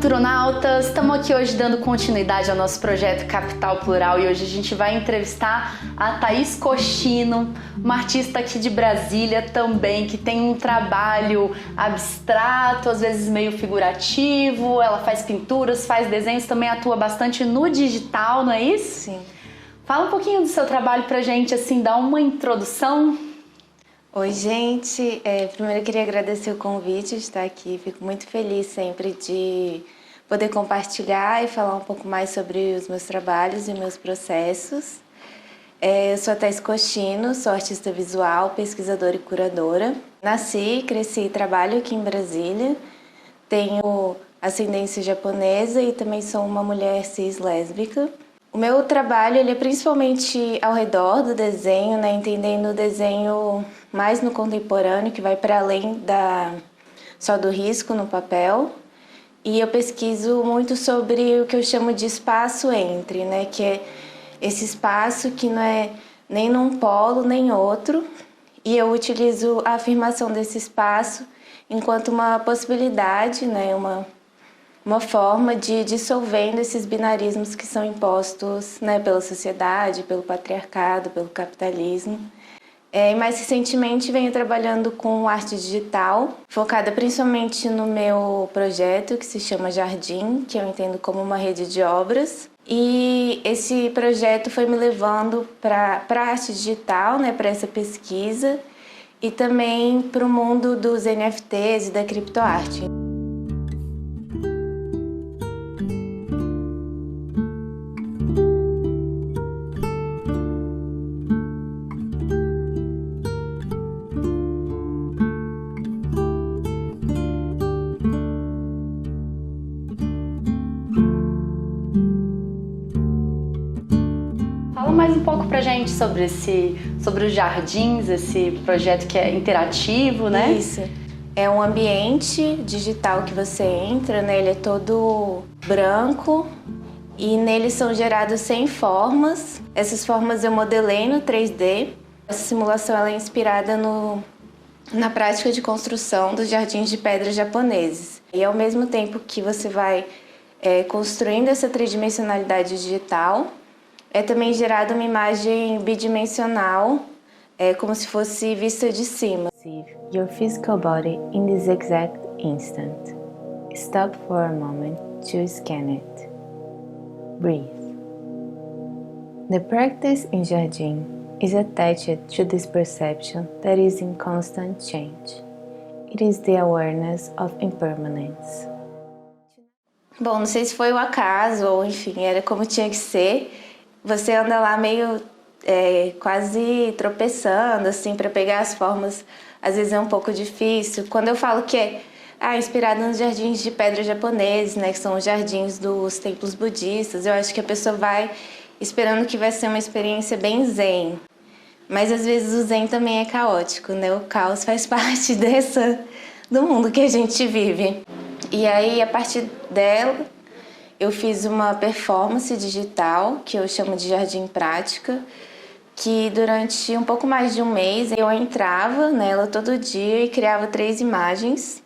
Futurnautas, estamos aqui hoje dando continuidade ao nosso projeto Capital Plural e hoje a gente vai entrevistar a Thaís Cochino, uma artista aqui de Brasília também, que tem um trabalho abstrato, às vezes meio figurativo, ela faz pinturas, faz desenhos, também atua bastante no digital, não é isso? Sim. Fala um pouquinho do seu trabalho pra gente, assim, dá uma introdução. Oi, gente. Primeiro eu queria agradecer o convite de estar aqui. Fico muito feliz sempre de poder compartilhar e falar um pouco mais sobre os meus trabalhos e meus processos. Eu sou a Thaís Cochino, sou artista visual, pesquisadora e curadora. Nasci, cresci e trabalho aqui em Brasília. Tenho ascendência japonesa e também sou uma mulher cis lésbica. O meu trabalho ele é principalmente ao redor do desenho, né? Entendendo o desenho mais no contemporâneo, que vai para além só do risco no papel. E eu pesquiso muito sobre o que eu chamo de espaço entre, né? Que é esse espaço que não é nem num polo nem outro. E eu utilizo a afirmação desse espaço enquanto uma possibilidade, né? Uma forma de ir dissolvendo esses binarismos que são impostos, né, pela sociedade, pelo patriarcado, pelo capitalismo. E mais recentemente venho trabalhando com arte digital, focada principalmente no meu projeto que se chama Jardim, que eu entendo como uma rede de obras. E esse projeto foi me levando para a arte digital, né, para essa pesquisa, e também para o mundo dos NFTs e da criptoarte. Fala mais um pouco pra gente sobre os jardins, esse projeto que é interativo, né? Isso. É um ambiente digital que você entra, né? Ele é todo branco e nele são geradas 100 formas. Essas formas eu modelei no 3D. Essa simulação ela é inspirada na prática de construção dos jardins de pedra japoneses. E ao mesmo tempo que você vai construindo essa tridimensionalidade digital, é também gerada uma imagem bidimensional, como se fosse vista de cima. Your physical body in this exact instant. Stop for a moment to scan it. Breathe. The practice in Jardim is attached to this perception that is in constant change. It is the awareness of impermanence. Bom, não sei se foi o acaso ou enfim, era como tinha que ser. Você anda lá meio quase tropeçando, assim, para pegar as formas. Às vezes é um pouco difícil. Quando eu falo que é inspirado nos jardins de pedra japoneses, né, que são os jardins dos templos budistas, eu acho que a pessoa vai esperando que vai ser uma experiência bem zen. Mas às vezes o zen também é caótico, né? O caos faz parte do mundo que a gente vive. E aí, a partir dela, eu fiz uma performance digital, que eu chamo de Jardim Prática, que durante um pouco mais de um mês eu entrava nela todo dia e criava 3 imagens.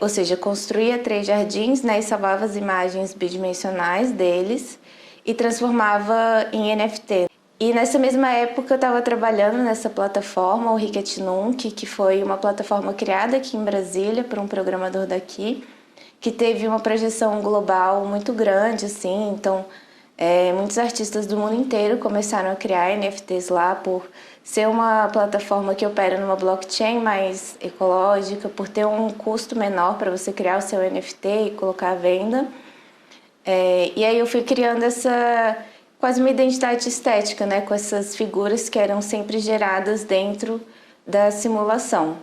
Ou seja, construía 3 jardins, né, e salvava as imagens bidimensionais deles e transformava em NFT. E nessa mesma época eu estava trabalhando nessa plataforma, o Ricket Nunc, que foi uma plataforma criada aqui em Brasília por um programador daqui, que teve uma projeção global muito grande, assim, então muitos artistas do mundo inteiro começaram a criar NFTs lá por ser uma plataforma que opera numa blockchain mais ecológica, por ter um custo menor para você criar o seu NFT e colocar à venda. E aí eu fui criando quase uma identidade estética, né, com essas figuras que eram sempre geradas dentro da simulação.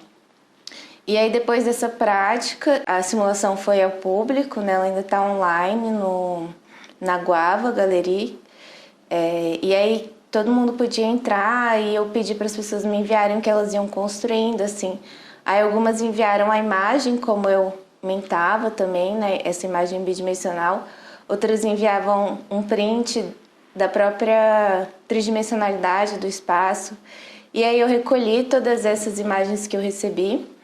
E aí depois dessa prática, a simulação foi ao público, né? Ela ainda está online na Guava Galerie. E aí todo mundo podia entrar e eu pedi para as pessoas me enviarem o que elas iam construindo, assim. Aí algumas enviaram a imagem, como eu mentava também, né? Essa imagem bidimensional. Outras enviavam um print da própria tridimensionalidade do espaço. E aí eu recolhi todas essas imagens que eu recebi.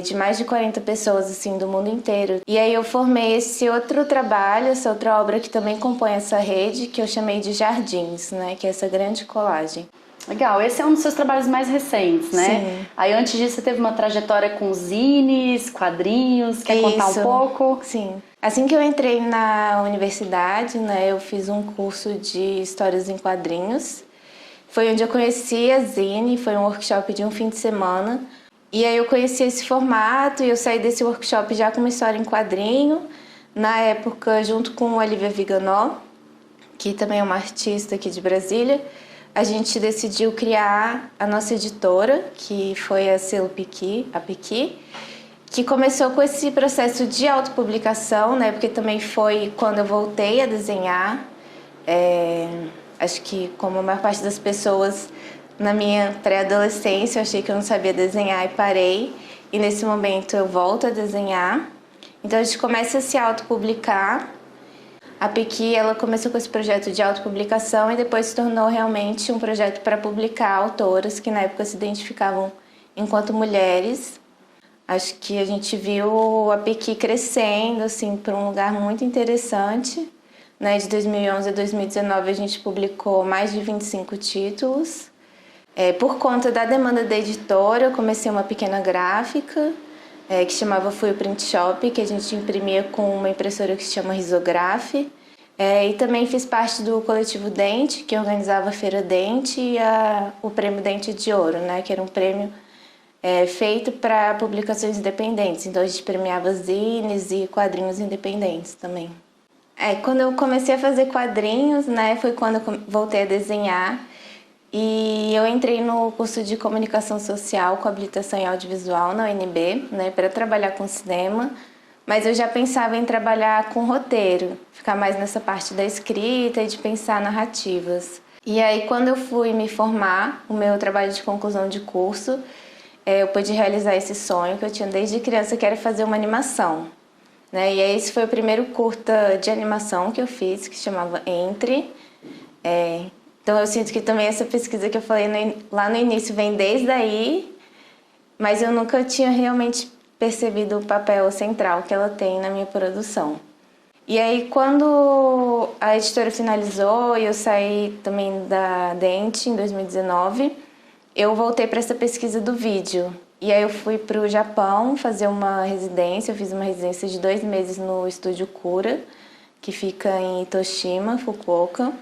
de mais de 40 pessoas assim do mundo inteiro. E aí eu formei esse outro trabalho, essa outra obra que também compõe essa rede, que eu chamei de Jardins, né, que é essa grande colagem. Legal, esse é um dos seus trabalhos mais recentes, né? Sim. Aí antes disso você teve uma trajetória com zines, quadrinhos, quer contar um pouco? Sim. Assim que eu entrei na universidade, né, eu fiz um curso de histórias em quadrinhos. Foi onde eu conheci a zine, foi um workshop de um fim de semana. E aí eu conheci esse formato e eu saí desse workshop já com uma história em quadrinho. Na época, junto com a Olivia Viganò, que também é uma artista aqui de Brasília, a gente decidiu criar a nossa editora, que foi a Selo Piqui, a Piqui, que começou com esse processo de autopublicação, né? Porque também foi quando eu voltei a desenhar. Acho que, como a maior parte das pessoas, na minha pré-adolescência, eu achei que eu não sabia desenhar e parei. E nesse momento eu volto a desenhar. Então a gente começa a se autopublicar. A Piqui, ela começou com esse projeto de autopublicação e depois se tornou realmente um projeto para publicar autoras que na época se identificavam enquanto mulheres. Acho que a gente viu a Piqui crescendo assim, para um lugar muito interessante. Né? De 2011 a 2019 a gente publicou mais de 25 títulos. Por conta da demanda da editora, eu comecei uma pequena gráfica que chamava Fui o Print Shop, que a gente imprimia com uma impressora que se chama Risograph. E também fiz parte do coletivo Dente, que organizava a Feira Dente e o Prêmio Dente de Ouro, né? Que era um prêmio feito para publicações independentes. Então a gente premiava zines e quadrinhos independentes também. Quando eu comecei a fazer quadrinhos, né, foi quando eu voltei a desenhar. E eu entrei no curso de comunicação social com habilitação em audiovisual na UNB, né, para trabalhar com cinema, mas eu já pensava em trabalhar com roteiro, ficar mais nessa parte da escrita e de pensar narrativas. E aí, quando eu fui me formar, o meu trabalho de conclusão de curso, eu pude realizar esse sonho que eu tinha desde criança, que era fazer uma animação. Né? E aí, esse foi o primeiro curta de animação que eu fiz, que chamava Entre. Então eu sinto que também essa pesquisa que eu falei lá no início vem desde aí, mas eu nunca tinha realmente percebido o papel central que ela tem na minha produção. E aí quando a editora finalizou e eu saí também da Dente em 2019, eu voltei para essa pesquisa do vídeo. E aí eu fui para o Japão fazer uma residência, eu fiz uma residência de 2 meses no Estúdio Cura, que fica em Itoshima, Fukuoka.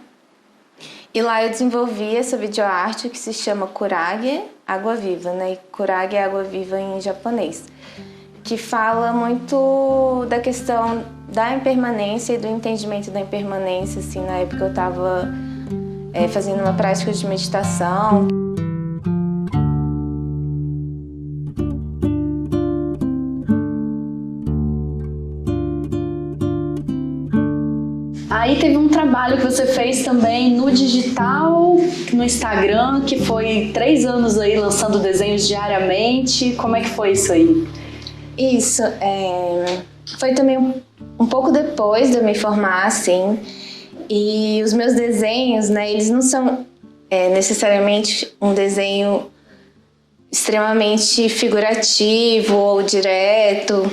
E lá eu desenvolvi essa videoarte que se chama Kurage, Água Viva, né? E Kurage é água viva em japonês, que fala muito da questão da impermanência e do entendimento da impermanência, assim, na época eu estava fazendo uma prática de meditação. Aí teve um trabalho que você fez também no digital, no Instagram, que foi 3 anos aí lançando desenhos diariamente. Como é que foi isso aí? Isso, foi também um pouco depois de eu me formar, assim. E os meus desenhos, né, eles não são necessariamente um desenho extremamente figurativo ou direto,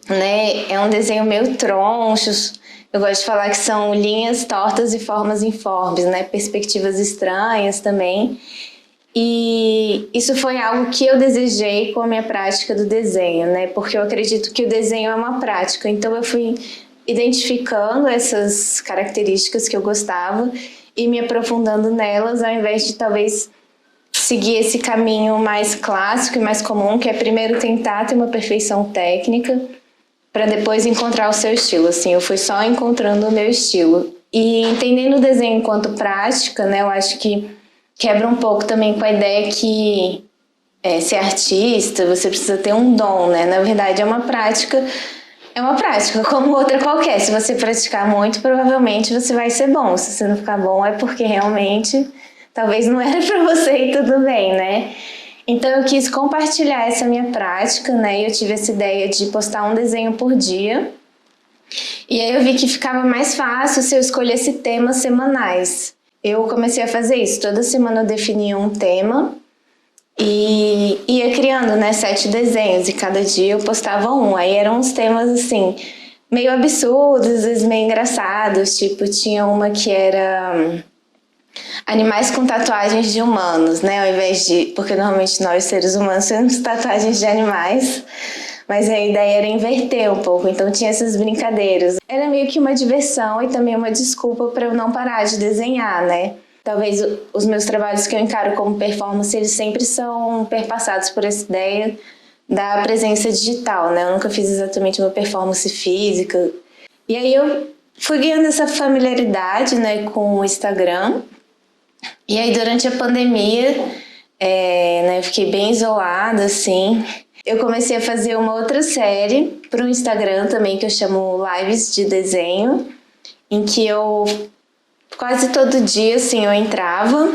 né? É um desenho meio troncho. Eu gosto de falar que são linhas tortas e formas informes, né? Perspectivas estranhas também. E isso foi algo que eu desejei com a minha prática do desenho, né? Porque eu acredito que o desenho é uma prática. Então eu fui identificando essas características que eu gostava e me aprofundando nelas, ao invés de talvez seguir esse caminho mais clássico e mais comum, que é primeiro tentar ter uma perfeição técnica, para depois encontrar o seu estilo, assim, eu fui só encontrando o meu estilo. E entendendo o desenho enquanto prática, né, eu acho que quebra um pouco também com a ideia que ser artista, você precisa ter um dom, né, na verdade é uma prática como outra qualquer, se você praticar muito, provavelmente você vai ser bom, se você não ficar bom é porque realmente talvez não era para você e tudo bem, né. Então eu quis compartilhar essa minha prática, né? Eu tive essa ideia de postar um desenho por dia. E aí eu vi que ficava mais fácil se eu escolhesse temas semanais. Eu comecei a fazer isso. Toda semana eu definia um tema E ia criando, né, 7 desenhos, e cada dia eu postava um. Aí eram uns temas, assim, meio absurdos, às vezes meio engraçados. Tipo, tinha uma que era animais com tatuagens de humanos, né? Ao invés de... Porque normalmente nós, seres humanos, temos tatuagens de animais. Mas a ideia era inverter um pouco, então tinha essas brincadeiras. Era meio que uma diversão e também uma desculpa para eu não parar de desenhar, né? Talvez os meus trabalhos que eu encaro como performance, eles sempre são perpassados por essa ideia da presença digital, né? Eu nunca fiz exatamente uma performance física. E aí eu fui ganhando essa familiaridade, né, com o Instagram. E aí durante a pandemia, né, eu fiquei bem isolada, assim. Eu comecei a fazer uma outra série para o Instagram também, que eu chamo Lives de Desenho, em que eu quase todo dia, assim, eu entrava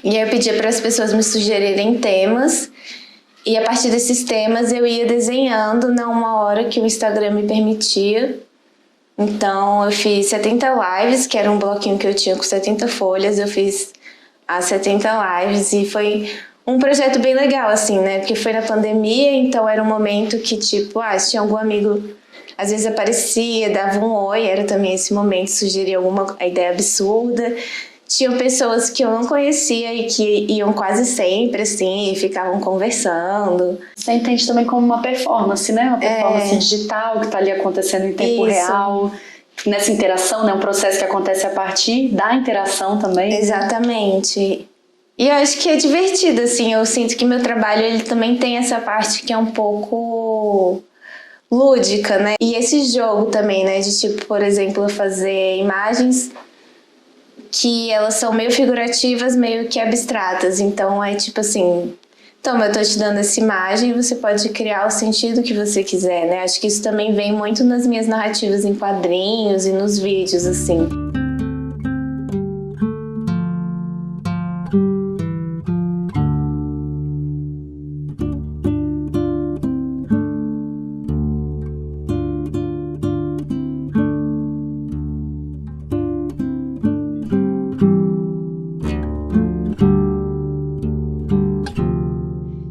e aí eu pedia para as pessoas me sugerirem temas, e a partir desses temas eu ia desenhando na uma hora que o Instagram me permitia. Então eu fiz 70 lives, que era um bloquinho que eu tinha com 70 folhas, eu fiz as 70 lives e foi um projeto bem legal, assim, né? Porque foi na pandemia, então era um momento que, tipo, se tinha algum amigo, às vezes aparecia, dava um oi, era também esse momento, sugeria alguma ideia absurda. Tinham pessoas que eu não conhecia e que iam quase sempre, assim, e ficavam conversando. Você entende também como uma performance, né? Uma performance digital que está ali acontecendo em tempo real. Nessa interação, né? Um processo que acontece a partir da interação também. Exatamente. E eu acho que é divertido, assim, eu sinto que meu trabalho, ele também tem essa parte que é um pouco lúdica, né? E esse jogo também, né, de tipo, por exemplo, fazer imagens que elas são meio figurativas, meio que abstratas. Então é tipo assim, toma, eu tô te dando essa imagem e você pode criar o sentido que você quiser, né? Acho que isso também vem muito nas minhas narrativas em quadrinhos e nos vídeos, assim.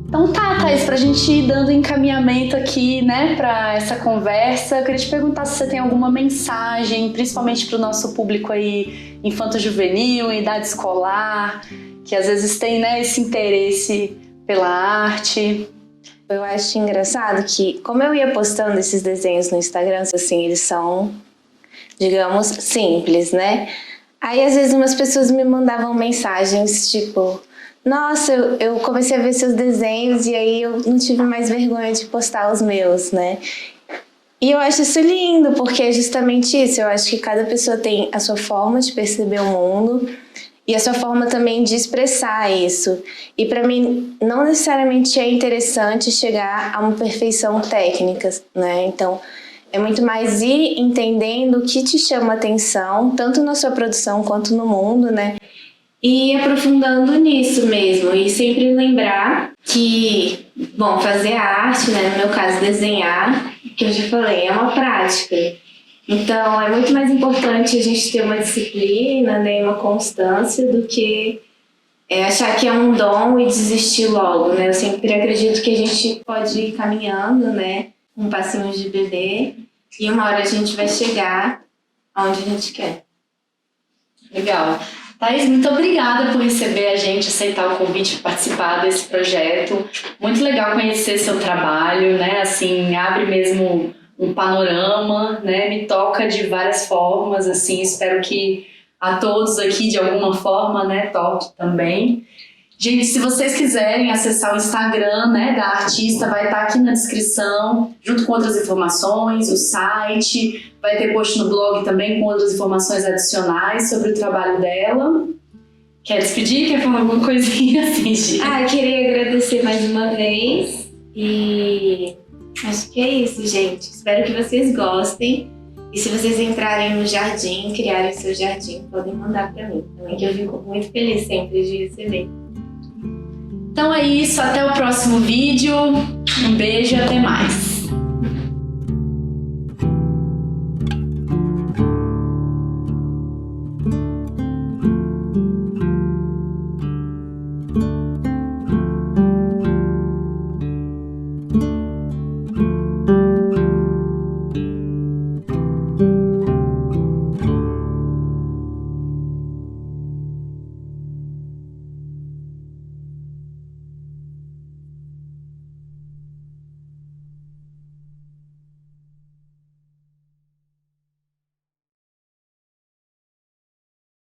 Então tá, Thaís, pra gente ir dando encaminhamento aqui, né, pra essa conversa, eu queria te perguntar se você tem alguma mensagem, principalmente pro nosso público aí, infanto-juvenil, em idade escolar, que às vezes tem, né, esse interesse pela arte. Eu acho engraçado que, como eu ia postando esses desenhos no Instagram, assim, eles são, digamos, simples, né? Aí, às vezes, umas pessoas me mandavam mensagens, tipo... Nossa, eu comecei a ver seus desenhos e aí eu não tive mais vergonha de postar os meus, né? E eu acho isso lindo, porque é justamente isso. Eu acho que cada pessoa tem a sua forma de perceber o mundo e a sua forma também de expressar isso. E para mim, não necessariamente é interessante chegar a uma perfeição técnica, né? Então, é muito mais ir entendendo o que te chama atenção, tanto na sua produção quanto no mundo, né? E aprofundando nisso mesmo, e sempre lembrar que, bom, fazer arte, né, no meu caso desenhar, que eu já falei, é uma prática. Então é muito mais importante a gente ter uma disciplina, né, uma constância do que achar que é um dom e desistir logo, né? Eu sempre acredito que a gente pode ir caminhando, né, com passinhos de bebê, e uma hora a gente vai chegar aonde a gente quer. Legal. Thaís, muito obrigada por receber a gente, aceitar o convite para participar desse projeto. Muito legal conhecer seu trabalho, né? Assim, abre mesmo um panorama, né? Me toca de várias formas, assim, espero que a todos aqui, de alguma forma, né, toque também. Gente, se vocês quiserem acessar o Instagram, né, da artista, vai estar aqui na descrição, junto com outras informações, o site, vai ter post no blog também com outras informações adicionais sobre o trabalho dela. Quer despedir? Quer falar alguma coisinha assim, Gi? Queria agradecer mais uma vez e acho que é isso, gente. Espero que vocês gostem. E se vocês entrarem no jardim, criarem seu jardim, podem mandar para mim também, que eu fico muito feliz sempre de receber. Então é isso, até o próximo vídeo. Um beijo e até mais.